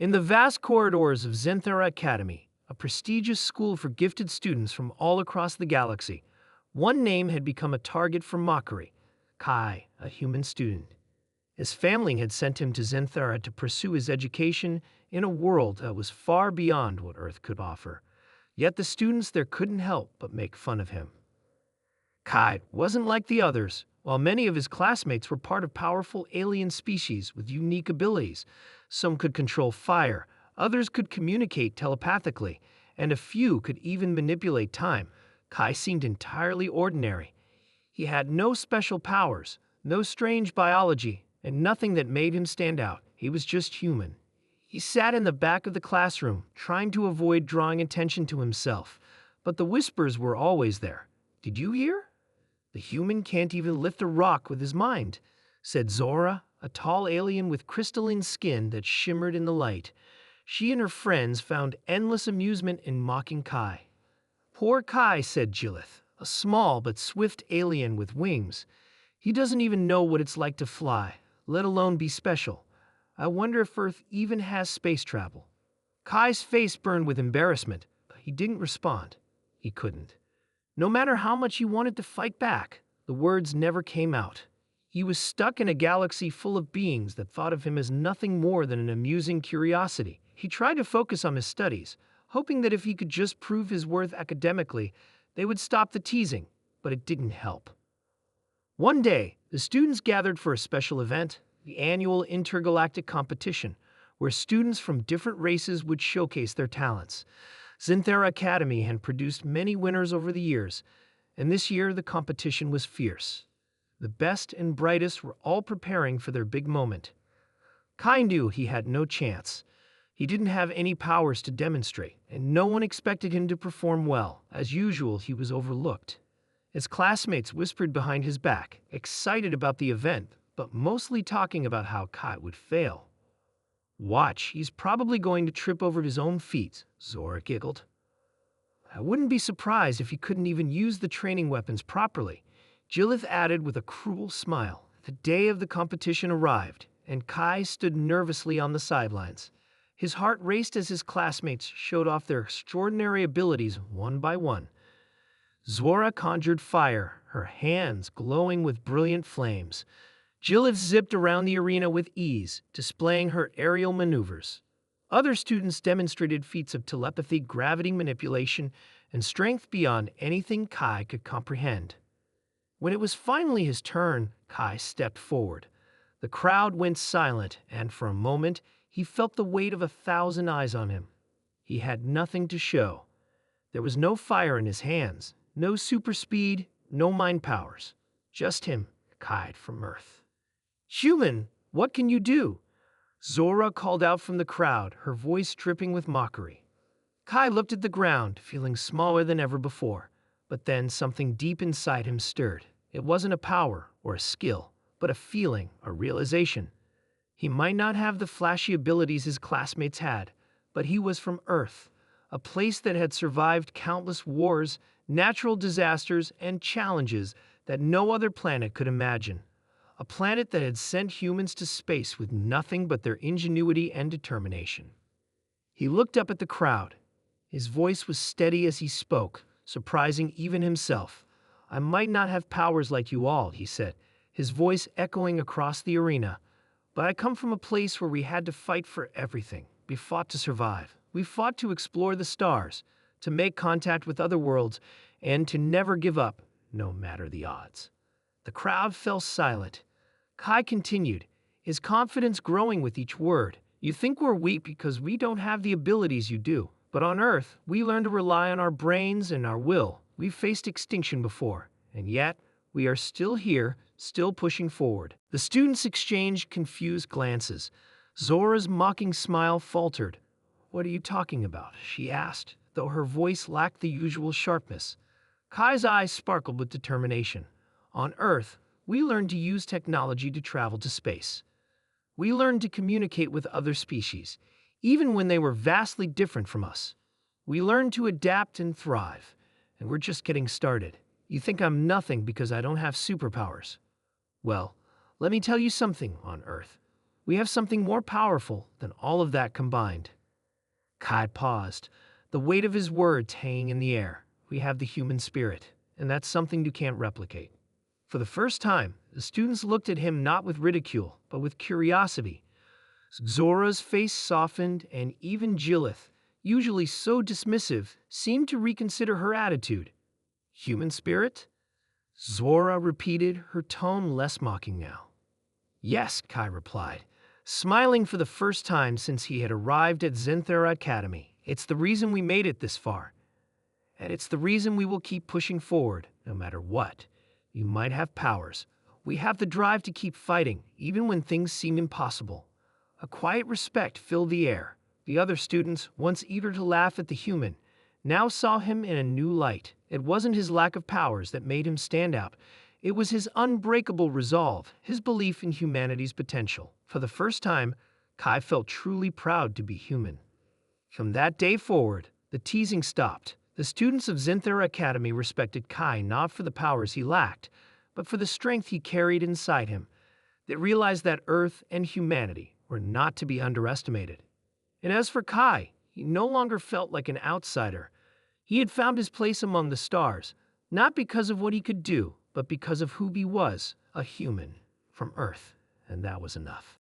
In the vast corridors of ther Academy, a prestigious school for gifted students from all across the galaxy, one name had become a target for mockery: Kai, a human student. His family had sent him to ther to pursue his education in a world that was far beyond what Earth could offer. Yet the students there couldn't help but make fun of him. Kai wasn't like the others. While many of his classmates were part of powerful alien species with unique abilities, some could control fire, others could communicate telepathically, and a few could even manipulate time, Kai seemed entirely ordinary. He had no special powers, no strange biology, and nothing that made him stand out. He was just human. He sat in the back of the classroom, trying to avoid drawing attention to himself, but the whispers were always there. "Did you hear? The human can't even lift a rock with his mind," said Zora, a tall alien with crystalline skin that shimmered in the light. She and her friends found endless amusement in mocking Kai. "Poor Kai," said Jillith, a small but swift alien with wings. "He doesn't even know what it's like to fly, let alone be special. I wonder if Earth even has space travel." Kai's face burned with embarrassment, but he didn't respond. He couldn't. No matter how much he wanted to fight back, the words never came out. He was stuck in a galaxy full of beings that thought of him as nothing more than an amusing curiosity. He tried to focus on his studies, hoping that if he could just prove his worth academically, they would stop the teasing, but it didn't help. One day, the students gathered for a special event, the annual intergalactic competition, where students from different races would showcase their talents. ther Academy had produced many winners over the years, and this year the competition was fierce. The best and brightest were all preparing for their big moment. Kai knew he had no chance. He didn't have any powers to demonstrate, and no one expected him to perform well. As usual, he was overlooked. His classmates whispered behind his back, excited about the event, but mostly talking about how Kai would fail. "Watch, he's probably going to trip over his own feet," Zora giggled. "I wouldn't be surprised if he couldn't even use the training weapons properly," Jillith added with a cruel smile. The day of the competition arrived, and Kai stood nervously on the sidelines. His heart raced as his classmates showed off their extraordinary abilities one by one. Zora conjured fire, her hands glowing with brilliant flames. Jillith zipped around the arena with ease, displaying her aerial maneuvers. Other students demonstrated feats of telepathy, gravity manipulation, and strength beyond anything Kai could comprehend. When it was finally his turn, Kai stepped forward. The crowd went silent, and for a moment, he felt the weight of 1,000 eyes on him. He had nothing to show. There was no fire in his hands, no super speed, no mind powers. Just him, Kai from Earth. "Human, what can you do?" Zora called out from the crowd, her voice dripping with mockery. Kai looked at the ground, feeling smaller than ever before. But then something deep inside him stirred. It wasn't a power or a skill, but a feeling, a realization. He might not have the flashy abilities his classmates had, but he was from Earth, a place that had survived countless wars, natural disasters, and challenges that no other planet could imagine. A planet that had sent humans to space with nothing but their ingenuity and determination. He looked up at the crowd. His voice was steady as he spoke, surprising even himself. "I might not have powers like you all," he said, his voice echoing across the arena. "But I come from a place where we had to fight for everything. We fought to survive. We fought to explore the stars, to make contact with other worlds, and to never give up, no matter the odds." The crowd fell silent. Kai continued, his confidence growing with each word. "You think we're weak because we don't have the abilities you do. But on Earth, we learn to rely on our brains and our will. We've faced extinction before, and yet we are still here, still pushing forward." The students exchanged confused glances. Zora's mocking smile faltered. "What are you talking about?" she asked, though her voice lacked the usual sharpness. Kai's eyes sparkled with determination. "On Earth, we learned to use technology to travel to space. We learned to communicate with other species, even when they were vastly different from us. We learned to adapt and thrive, and we're just getting started. You think I'm nothing because I don't have superpowers. Well, let me tell you something on Earth. We have something more powerful than all of that combined. Kai paused, the weight of his words hanging in the air. We have the human spirit, and that's something you can't replicate. For the first time, the students looked at him not with ridicule, but with curiosity. Zora's face softened, and even Jillith, usually so dismissive, seemed to reconsider her attitude. Human spirit? Zora repeated, her tone less mocking now. Yes, Kai replied, smiling for the first time since he had arrived at ther Academy. It's the reason we made it this far. And it's the reason we will keep pushing forward, no matter what. You might have powers. We have the drive to keep fighting, even when things seem impossible. A quiet respect filled the air. The other students, once eager to laugh at the human, now saw him in a new light. It wasn't his lack of powers that made him stand out. It was his unbreakable resolve, his belief in humanity's potential. For the first time, Kai felt truly proud to be human. From that day forward, the teasing stopped. The students of ther Academy respected Kai not for the powers he lacked, but for the strength he carried inside him. They realized that Earth and humanity were not to be underestimated. And as for Kai, he no longer felt like an outsider. He had found his place among the stars, not because of what he could do, but because of who he was, a human from Earth, and that was enough.